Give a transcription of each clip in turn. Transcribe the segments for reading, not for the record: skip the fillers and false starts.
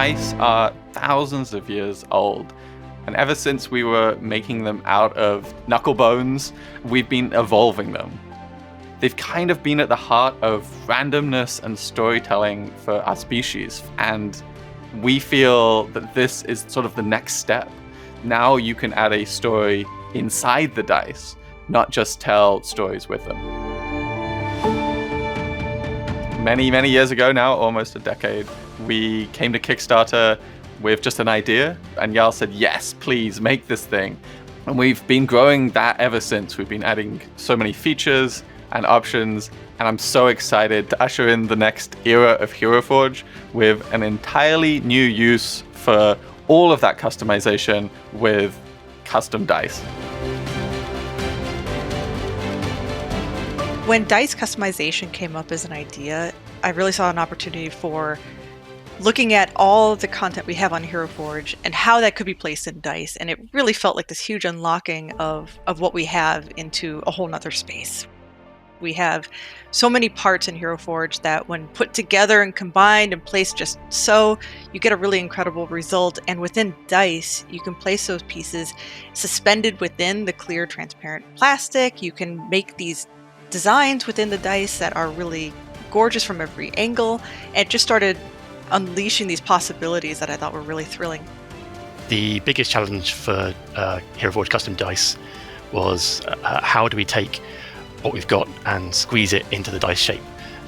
Dice are thousands of years old. And ever since we were making them out of knuckle bones, we've been evolving them. They've kind of been at the heart of randomness and storytelling for our species. And we feel that this is sort of the next step. Now you can add a story inside the dice, not just tell stories with them. Many, many years ago now, almost a decade, we came to Kickstarter with just an idea, and Jarl said, yes, please make this thing. And we've been growing that ever since. We've been adding so many features and options, and I'm so excited to usher in the next era of Hero Forge with an entirely new use for all of that customization with custom dice. When dice customization came up as an idea, I really saw an opportunity for looking at all the content we have on Hero Forge and how that could be placed in dice. And it really felt like this huge unlocking of what we have into a whole nother space. We have so many parts in Hero Forge that when put together and combined and placed just so, you get a really incredible result. And within dice, you can place those pieces suspended within the clear, transparent plastic. You can make these designs within the dice that are really gorgeous from every angle, and it just started unleashing these possibilities that I thought were really thrilling. The biggest challenge for Hero Forge custom dice was how do we take what we've got and squeeze it into the dice shape,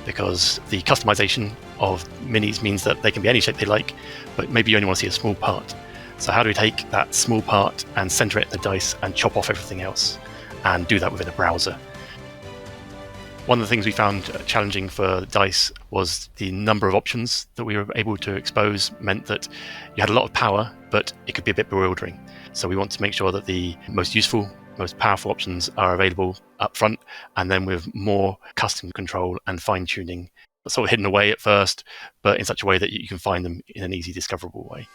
because the customization of minis means that they can be any shape they like, but maybe you only want to see a small part. So how do we take that small part and center it in the dice and chop off everything else and do that within a browser? One of the things we found challenging for dice was the number of options that we were able to expose meant that you had a lot of power, but it could be a bit bewildering. So we want to make sure that the most useful, most powerful options are available up front, and then with more custom control and fine-tuning, sort of hidden away at first, but in such a way that you can find them in an easy discoverable way.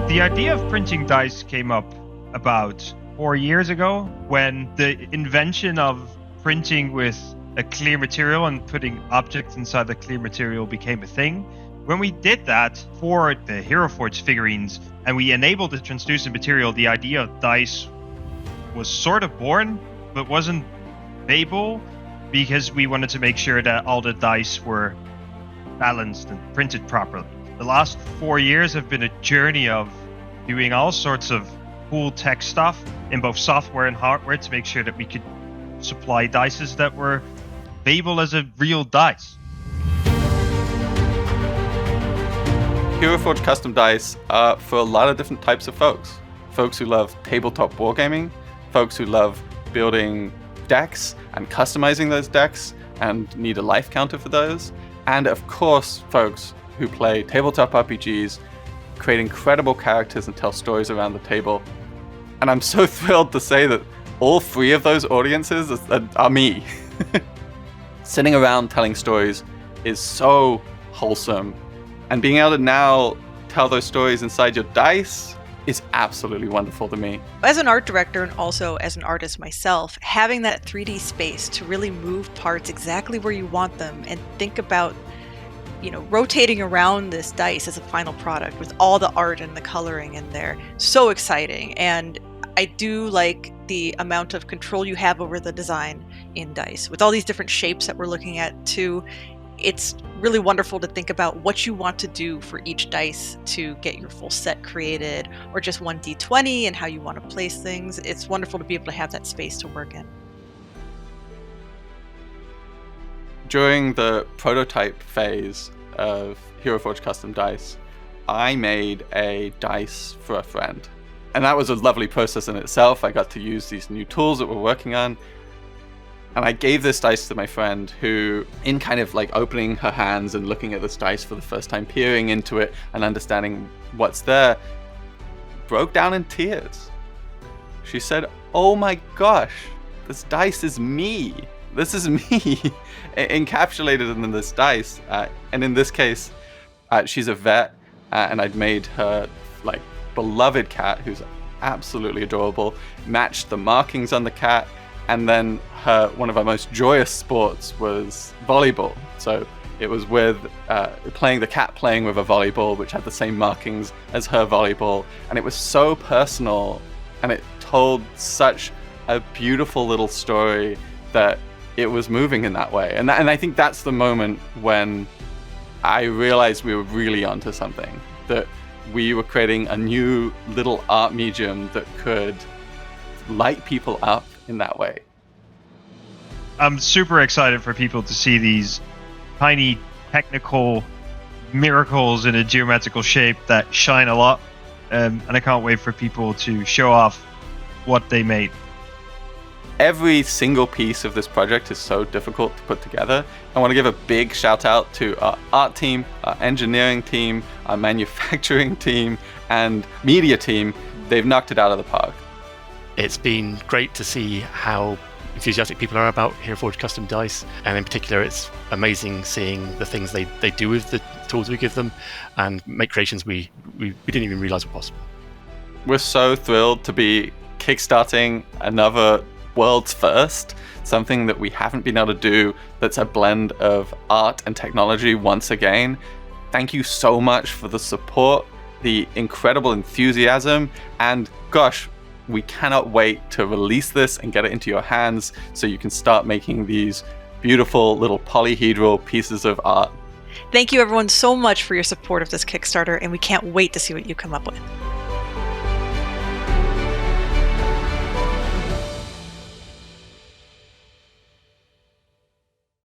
The idea of printing dice came up about 4 years ago when the invention of printing with a clear material and putting objects inside the clear material became a thing. When we did that for the Hero Forge figurines and we enabled the translucent material, the idea of dice was sort of born, but wasn't able, because we wanted to make sure that all the dice were balanced and printed properly. The last 4 years have been a journey of doing all sorts of cool tech stuff in both software and hardware to make sure that we could supply dices that were able as a real dice. Hero Forge custom dice are for a lot of different types of folks. Folks who love tabletop wargaming, folks who love building decks and customizing those decks and need a life counter for those, and of course folks who play tabletop RPGs, create incredible characters and tell stories around the table. And I'm so thrilled to say that all three of those audiences are me. Sitting around telling stories is so wholesome. And being able to now tell those stories inside your dice is absolutely wonderful to me. As an art director and also as an artist myself, having that 3D space to really move parts exactly where you want them and think about, rotating around this dice as a final product with all the art and the coloring in there, so exciting. And I do like the amount of control you have over the design in dice. With all these different shapes that we're looking at too, it's really wonderful to think about what you want to do for each dice to get your full set created, or just one D20 and how you want to place things. It's wonderful to be able to have that space to work in. During the prototype phase of Hero Forge custom dice, I made a dice for a friend. And that was a lovely process in itself. I got to use these new tools that we're working on. And I gave this dice to my friend who, in kind of like opening her hands and looking at this dice for the first time, peering into it and understanding what's there, broke down in tears. She said, "Oh my gosh, this dice is me. This is me," encapsulated in this dice. And in this case, she's a vet, and I'd made her beloved cat, who's absolutely adorable, matched the markings on the cat, and then one of our most joyous sports was volleyball. So It was with the cat playing with a volleyball, which had the same markings as her volleyball. And it was so personal, and it told such a beautiful little story that it was moving in that way. And I think that's the moment when I realized we were really onto something, that we were creating a new little art medium that could light people up in that way. I'm super excited for people to see these tiny technical miracles in a geometrical shape that shine a lot. And I can't wait for people to show off what they made. Every single piece of this project is so difficult to put together. I want to give a big shout out to our art team, our engineering team, our manufacturing team, and media team. They've knocked it out of the park. It's been great to see how enthusiastic people are about Hero Forge custom dice, and in particular it's amazing seeing the things they do with the tools we give them and make creations we didn't even realize were possible. We're so thrilled to be kickstarting another world's first, something that we haven't been able to do that's a blend of art and technology once again. Thank you so much for the support, the incredible enthusiasm, and gosh, we cannot wait to release this and get it into your hands so you can start making these beautiful little polyhedral pieces of art. Thank you everyone so much for your support of this Kickstarter, and we can't wait to see what you come up with.